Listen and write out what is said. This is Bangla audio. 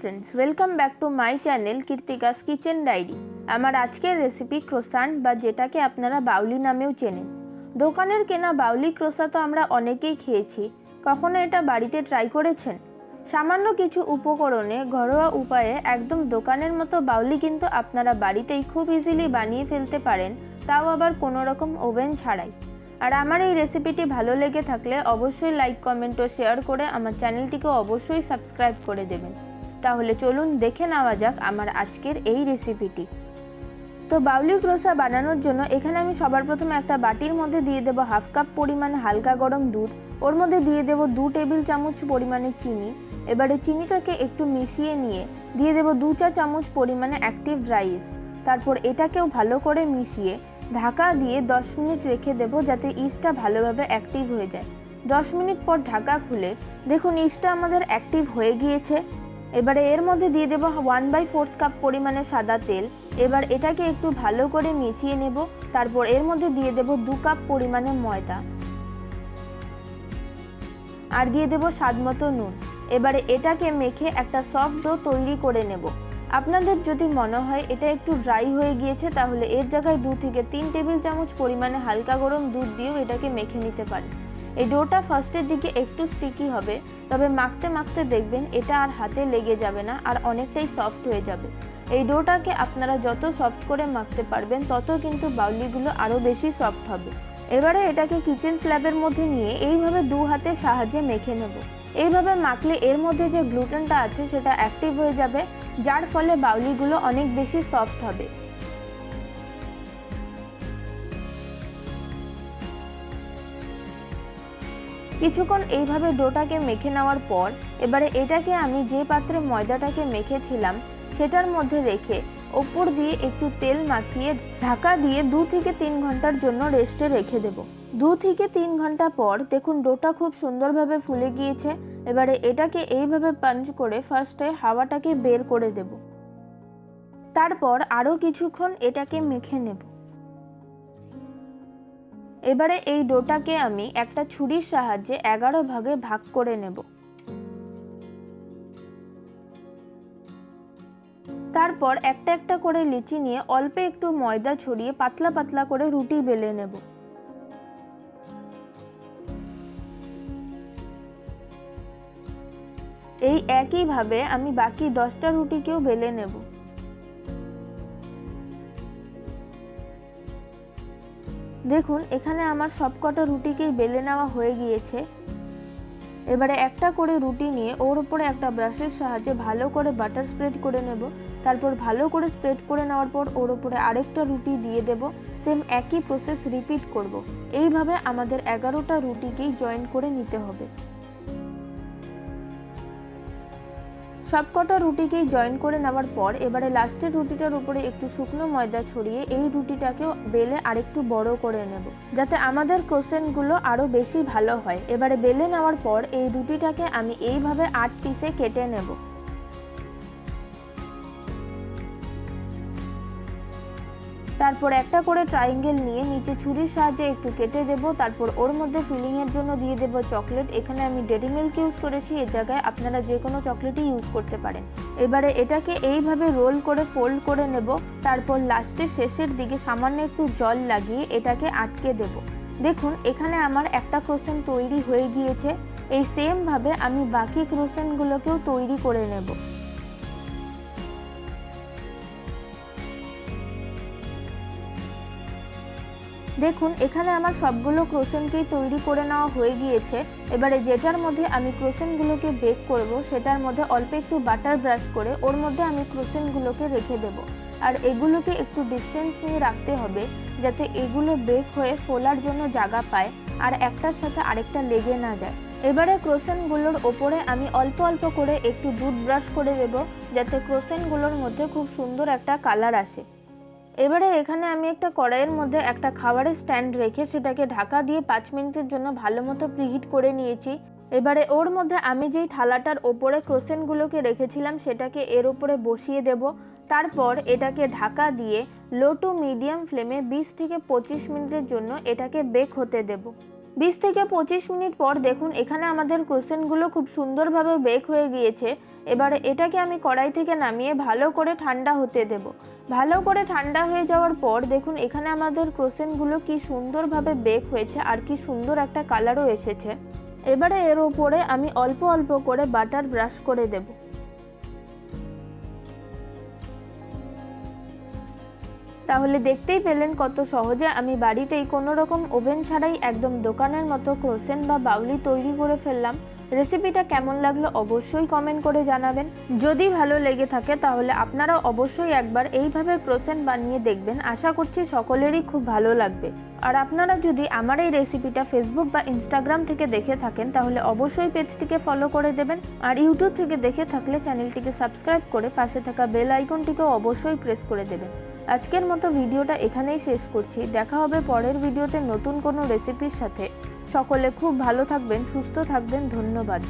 Friends, welcome back to my channel Keertika's kitchen diary. আমার আজকের রেসিপি ক্রোসান্ট বা যেটাকে আপনারা বাউলি নামেও চেনেন। দোকানের কেনা বাউলি ক্রোসা তো আমরা অনেকেই খেয়েছি, কখনো এটা বাড়িতে ট্রাই করেছেন? সামান্য কিছু উপকরণে ঘরোয়া উপায়ে একদম দোকানের মতো বাউলি কিন্তু আপনারা বাড়িতেই খুব ইজিলি বানিয়ে ফেলতে পারেন, তাও আবার কোনো রকম ওভেন ছাড়াই। আর আমার এই রেসিপিটি ভালো লেগে থাকলে অবশ্যই লাইক, কমেন্ট ও শেয়ার করে আমার চ্যানেলটিকে অবশ্যই সাবস্ক্রাইব করে দেবেন। তাহলে চলুন দেখে নেওয়া যাক আমার আজকের এই রেসিপিটি। তো বাউলি ক্রোসা বানানোর জন্য এখানে আমি সবার প্রথমে একটা বাটির মধ্যে দিয়ে দেবো হাফ কাপ পরিমাণে হালকা গরম দুধ, ওর মধ্যে দিয়ে দেবো 2 টেবিল চামচ পরিমাণে চিনি। এবারে চিনিটাকে একটু মিশিয়ে নিয়ে দিয়ে দেবো 2 চা চামচ পরিমাণে অ্যাক্টিভ ড্রাই ইস্ট। তারপর এটাকেও ভালো করে মিশিয়ে ঢাকা দিয়ে 10 মিনিট রেখে দেবো যাতে ইস্টটা ভালোভাবে অ্যাক্টিভ হয়ে যায়। 10 মিনিট পর ঢাকা খুলে দেখুন ইস্টটা আমাদের অ্যাক্টিভ হয়ে গিয়েছে। এবারে এর মধ্যে দিয়ে দেবো 1/4 কাপ পরিমাণে সাদা তেল। এবার এটাকে একটু ভালো করে মিশিয়ে নেব। তারপর এর মধ্যে দিয়ে দেবো 2 কাপ পরিমাণে ময়দা আর দিয়ে দেবো স্বাদ মতো নুন। এবারে এটাকে মেখে একটা সফট ডো তৈরি করে নেব। আপনাদের যদি মনে হয় এটা একটু ড্রাই হয়ে গিয়েছে তাহলে এর জায়গায় 2 থেকে 3 টেবিল চামচ পরিমাণে হালকা গরম দুধ দিয়েও এটাকে মেখে নিতে পারেন। এই ডোটা ফার্স্টের দিকে একটু স্টিকি হবে, তবে মাখতে মাখতে দেখবেন এটা আর হাতে লেগে যাবে না আর অনেকটাই সফট হয়ে যাবে। এই ডোটাকে আপনারা যত সফট করে মাখতে পারবেন তত কিন্তু বাউলিগুলো আরও বেশি সফট হবে। এবারে এটাকে কিচেন স্ল্যাবের মধ্যে নিয়ে এইভাবে 2 হাতের সাহায্যে মেখে নেব। এইভাবে মাখলে এর মধ্যে যে গ্লুটেনটা আছে সেটা অ্যাক্টিভ হয়ে যাবে, যার ফলে বাউলিগুলো অনেক বেশি সফট হবে। কিছুক্ষণ এইভাবে ডোটাকে মেখে নেওয়ার পর এবারে এটাকে আমি যে পাত্রে ময়দাটাকে মেখেছিলাম সেটার মধ্যে রেখে ওপর দিয়ে একটু তেল মাখিয়ে ঢাকা দিয়ে 2 থেকে 3 ঘন্টার জন্য রেস্টে রেখে দেব। 2 থেকে 3 ঘন্টা পর দেখুন ডোটা খুব সুন্দরভাবে ফুলে গিয়েছে। এবারে এটাকে এইভাবে পাঞ্চ করে ফার্স্টে হাওয়াটাকে বের করে দেব। তারপর আরও কিছুক্ষণ এটাকে মেখে নেব। এবারে এই ডোটাকে আমি একটা ছুরির সাহায্যে 11 ভাগে ভাগ করে নেব। তারপর একটা একটা করে লিচি নিয়ে অল্প একটু ময়দা ছড়িয়ে পাতলা পাতলা করে রুটি বেলে নেব। এই একইভাবে আমি বাকি 10টা রুটিকেও বেলে নেব। দেখুন এখানে আমার সবকটা রুটিকেই বেলে নেওয়া হয়ে গিয়েছে। এবারে একটা করে রুটি নিয়ে ওর উপরে একটা ব্রাশের সাহায্যে ভালো করে বাটার স্প্রেড করে নেব। তারপর ভালো করে স্প্রেড করে নেওয়ার পর ওর উপরে আরেকটা রুটি দিয়ে দেব। সেম একই প্রসেস রিপিট করব। এইভাবে আমাদের 11টা রুটিকেই জয়েন করে নিতে হবে। সবকটা রুটিকেই জয়েন করে নেওয়ার পর এবারে লাস্টের রুটিটার উপরে একটু শুকনো ময়দা ছড়িয়ে এই রুটিটাকেও বেলে আরেকটু বড় করে নেব যাতে আমাদের ক্রোসেন্টগুলো আরও বেশি ভালো হয়। এবারে বেলে নেওয়ার পর এই রুটিটাকে আমি এইভাবে 8 পিসে কেটে নেব। তারপর একটা করে ট্রায়াঙ্গেল নিয়ে নিচে ছুরির সাহায্যে একটু কেটে দেব। তারপর ওর মধ্যে ফিলিংয়ের জন্য দিয়ে দেব চকলেট। এখানে আমি ডেরি মিল্ক ইউজ করেছি, এর জায়গায় আপনারা যে কোনো চকলেটই ইউজ করতে পারেন। এবারে এটাকে এইভাবে রোল করে ফোল্ড করে নেব। তারপর লাস্টে শেষের দিকে সামান্য একটু জল লাগিয়ে এটাকে আটকে দেব। দেখুন এখানে আমার একটা ক্রোসেন্ট তৈরি হয়ে গিয়েছে। এই সেমভাবে আমি বাকি ক্রোসেন্টগুলোকেও তৈরি করে নেব। দেখুন এখানে আমার সবগুলো ক্রোসেন্টকেই তৈরি করে নেওয়া হয়ে গিয়েছে। এবারে যেটার মধ্যে আমি ক্রোসেন্টগুলোকে বেক করব সেটার মধ্যে অল্প একটু বাটার ব্রাশ করে ওর মধ্যে আমি ক্রোসেন্টগুলোকে রেখে দেব। আর এগুলোকে একটু ডিস্টেন্স নিয়ে রাখতে হবে যাতে এগুলো বেক হয়ে ফোলার জন্য জায়গা পায় আর একটার সাথে আরেকটা লেগে না যায়। এবারে ক্রোসেন্টগুলোর ওপরে আমি অল্প অল্প করে একটু দুধ ব্রাশ করে দেব যাতে ক্রোসেন্টগুলোর মধ্যে খুব সুন্দর একটা কালার আসে। এবারে এখানে আমি একটা কড়াইয়ের মধ্যে একটা খাবারের স্ট্যান্ড রেখে সেটাকে ঢাকা দিয়ে 5 মিনিটের জন্য ভালো মতো প্রিহিট করে নিয়েছি। এবারে ওর মধ্যে আমি যেই থালাটার ওপরে ক্রোসেন্টগুলোকে রেখেছিলাম সেটাকে এর উপরে বসিয়ে দেব। তারপর এটাকে ঢাকা দিয়ে লো টু মিডিয়াম ফ্লেমে 20 থেকে 25 মিনিটের জন্য এটাকে বেক হতে দেব। 20 থেকে 25 মিনিট পর দেখুন এখানে আমাদের ক্রোসেন্টগুলো খুব সুন্দরভাবে বেক হয়ে গিয়েছে। এবারে এটাকে আমি কড়াই থেকে নামিয়ে ভালো করে ঠান্ডা হতে দেব। ভালো করে ঠান্ডা হয়ে যাওয়ার পর দেখুন এখানে আমাদের ক্রোসেন্টগুলো কি সুন্দরভাবে বেক হয়েছে আর কি সুন্দর একটা কালারও এসেছে। এবারে এর ওপরে আমি অল্প অল্প করে বাটার ব্রাশ করে দেব। তাহলে দেখতেই পেলেন কত সহজে আমি বাড়িতেই কোনো রকম ওভেন ছাড়াই একদম দোকানের মতো ক্রোসেন্ট বা বাউলি তৈরি করে ফেললাম। রেসিপিটা কেমন লাগলো অবশ্যই কমেন্ট করে জানাবেন। যদি ভালো লেগে থাকে তাহলে আপনারা অবশ্যই একবার এইভাবে ক্রোসেন্ট বানিয়ে দেখবেন। আশা করছি সকলেরই খুব ভালো লাগবে। আর আপনারা যদি আমার এই রেসিপিটা ফেসবুক বা ইনস্টাগ্রাম থেকে দেখে থাকেন তাহলে অবশ্যই পেজটিকে ফলো করে দেবেন। আর ইউটিউব থেকে দেখে থাকলে চ্যানেলটিকে সাবস্ক্রাইব করে পাশে থাকা বেল আইকনটিকেও অবশ্যই প্রেস করে দেবেন। আজকের মতো ভিডিওটা এখানেই শেষ করছি। দেখা হবে পরের ভিডিওতে নতুন কোনো রেসিপির সাথে। সকলে খুব ভালো থাকবেন, সুস্থ থাকবেন। ধন্যবাদ।